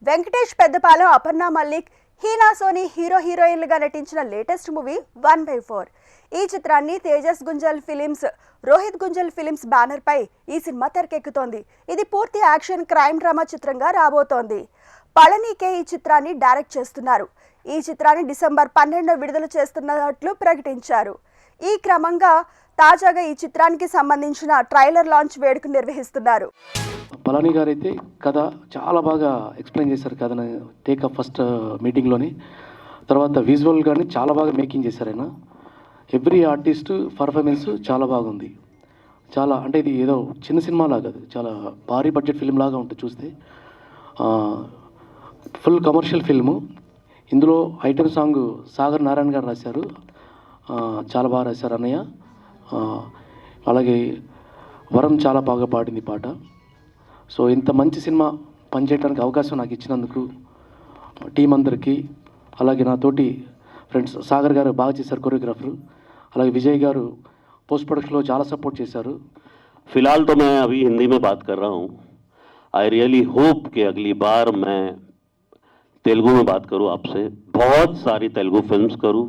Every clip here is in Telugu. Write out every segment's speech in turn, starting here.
వెంకటేష్ పెద్దపాలెం, అపర్ణ మల్లిక్, హీనా సోని హీరోయిన్లుగా నటించిన లేటెస్ట్ మూవీ 1/4. ఈ చిత్రాన్ని Tejas Gunjal films, Rohit Gunjal films banner పై ఈ సినిమా తెరకెక్కుతోంది. ఇది పూర్తి యాక్షన్ క్రైమ్ డ్రామా చిత్రంగా రాబోతోంది. పళనికే ఈ చిత్రాన్ని డైరెక్ట్ చేస్తున్నారు. ఈ చిత్రాన్ని డిసెంబర్ 12న విడుదల చేస్తున్నట్లు ప్రకటించారు. ఈ క్రమంగా తాజాగా ఈ చిత్రానికి సంబంధించిన ట్రైలర్ లాంచ్ వేడుక నిర్వహిస్తున్నారు. పళని గారు అయితే కథ చాలా బాగా ఎక్స్ప్లెయిన్ చేశారు. కథను టేకప్ ఫస్ట్ మీటింగ్లోని, తర్వాత విజువల్ కానీ చాలా బాగా మేకింగ్ చేశారు ఆయన. ఎవ్రీ ఆర్టిస్ట్ పర్ఫార్మెన్స్ చాలా బాగుంది. చాలా అంటే ఇది ఏదో చిన్న సినిమా లాగా కాదు, చాలా భారీ బడ్జెట్ ఫిల్మ్ లాగా ఉంటుంది చూస్తే. Full commercial film. ఇందులో ఐటెం సాంగ్ సాగర్ నారాయణ గారు రాశారు, చాలా బాగా రాశారు అన్నయ్య. అలాగే వరం చాలా బాగా పాడింది పాట. సో ఇంత మంచి సినిమా పనిచేయడానికి అవకాశం నాకు ఇచ్చినందుకు టీం అందరికీ, అలాగే నా తోటి ఫ్రెండ్స్ సాగర్ గారు బాగా చేశారు కొరియోగ్రాఫరు, అలాగే విజయ్ గారు పోస్ట్ ప్రొడక్షన్లో చాలా సపోర్ట్ చేశారు. फिलहाल तो मैं अभी हिंदी में बात कर रहा हूँ. आई रियली होप कि अगली बार मैं तेलुगु में बात करूँ आपसे. बहुत सारी तेलुगु फिल्म्स करूँ.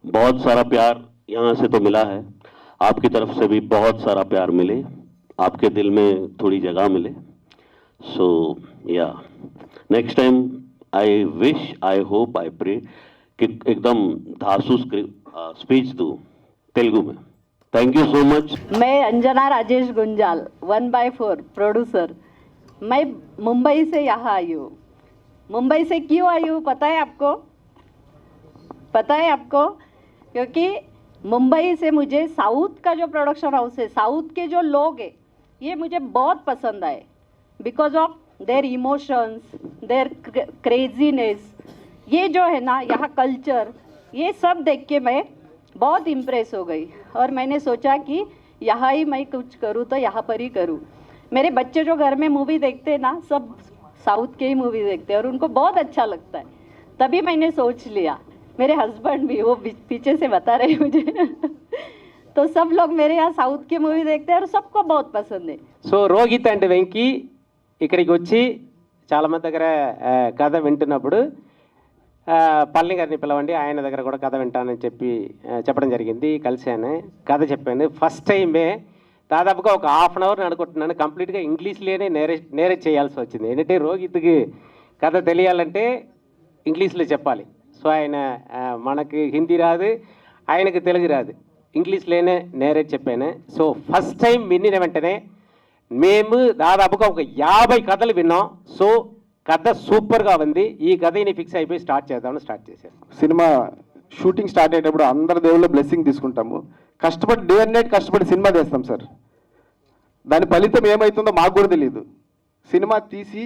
बहुत सारा प्यार यहाँ से तो मिला है, आपकी तरफ से भी बहुत सारा प्यार मिले, आपके दिल में थोड़ी जगह मिले. सो या next time I wish, I hope, I pray कि एकदम धांसू स्पीच दूँ तेलुगु में. Thank you so much. मैं अंजना राजेश गुंजाल, 1/4 प्रोड्यूसर. मैं मुंबई से यहाँ आई हूँ. मुंबई से क्यों आई हूँ पता है आपको? पता है आपको? क्योंकि मुंबई से मुझे साउथ का जो प्रोडक्शन हाउस है, साउथ के जो लोग हैं, ये मुझे बहुत पसंद आए. Because of their emotions, their craziness, ये जो है ना यहाँ कल्चर, ये सब देख के मैं बहुत इम्प्रेस हो गई. और मैंने सोचा कि यहाँ ही मैं कुछ करूँ तो यहाँ पर ही करूँ. मेरे बच्चे जो घर में मूवी देखते हैं ना, सब साउथ के ही मूवी देखते हैं और उनको बहुत अच्छा लगता है. तभी मैंने सोच लिया. मेरे हस्बैंड भी वो पीछे से बता रहे मुझे तो सब लोग मेरे यहाँ साउथ की मूवी देखते हैं और सबको बहुत पसंद है. సో రోహిత్ అండ్ వెంకీ ఇక్కడికి వచ్చి చాలామంది దగ్గర కథ వింటున్నప్పుడు పళని గారిని పిలవండి, ఆయన దగ్గర కూడా కథ వింటానని చెప్పడం జరిగింది. కలిశాను, కథ చెప్పాను. ఫస్ట్ టైమే దాదాపుగా ఒక హాఫ్ అన్ అవర్ అనుకుంటున్నాను, కంప్లీట్గా ఇంగ్లీష్లోనే నేరేట్ చేయాల్సి వచ్చింది. ఏంటంటే రోహిత్కి కథ తెలియాలంటే ఇంగ్లీష్లో చెప్పాలి. సో ఆయన మనకి హిందీ రాదు, ఆయనకి తెలుగు రాదు, ఇంగ్లీష్లోనే నేరేట్ చెప్పాను. సో ఫస్ట్ టైం విన్న వెంటనే మేము దాదాపుగా ఒక 50 కథలు విన్నాం. సో కథ సూపర్గా ఉంది. ఈ కథని ఫిక్స్ అయిపోయి స్టార్ట్ చేశాను. సినిమా షూటింగ్ స్టార్ట్ అయ్యేటప్పుడు అందరి దేవుళ్ళ బ్లెస్సింగ్ తీసుకుంటాము. కష్టపడి డే అండ్ నైట్ కష్టపడి సినిమా చేస్తాం సార్. దాని ఫలితం ఏమవుతుందో మాకు కూడా తెలియదు. సినిమా తీసి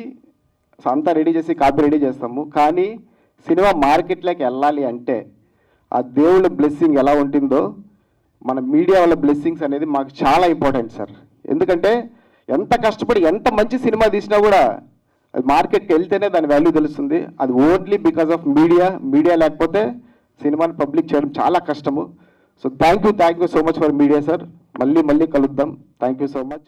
అంతా రెడీ చేసి కాపీ రెడీ చేస్తాము. కానీ సినిమా మార్కెట్లోకి వెళ్ళాలి అంటే ఆ దేవుళ్ళ బ్లెస్సింగ్ ఎలా ఉంటుందో మన మీడియా వాళ్ళ బ్లెస్సింగ్స్ అనేది మాకు చాలా ఇంపార్టెంట్ సార్. ఎందుకంటే ఎంత కష్టపడి ఎంత మంచి సినిమా తీసినా కూడా అది మార్కెట్కి వెళ్తేనే దాని వాల్యూ తెలుస్తుంది. అది ఓన్లీ బికాస్ ఆఫ్ మీడియా లేకపోతే సినిమాని పబ్లిక్ చేయడం చాలా కష్టము. So thank you so much for media sir. మళ్ళీ కలుద్దాం. Thank you so much.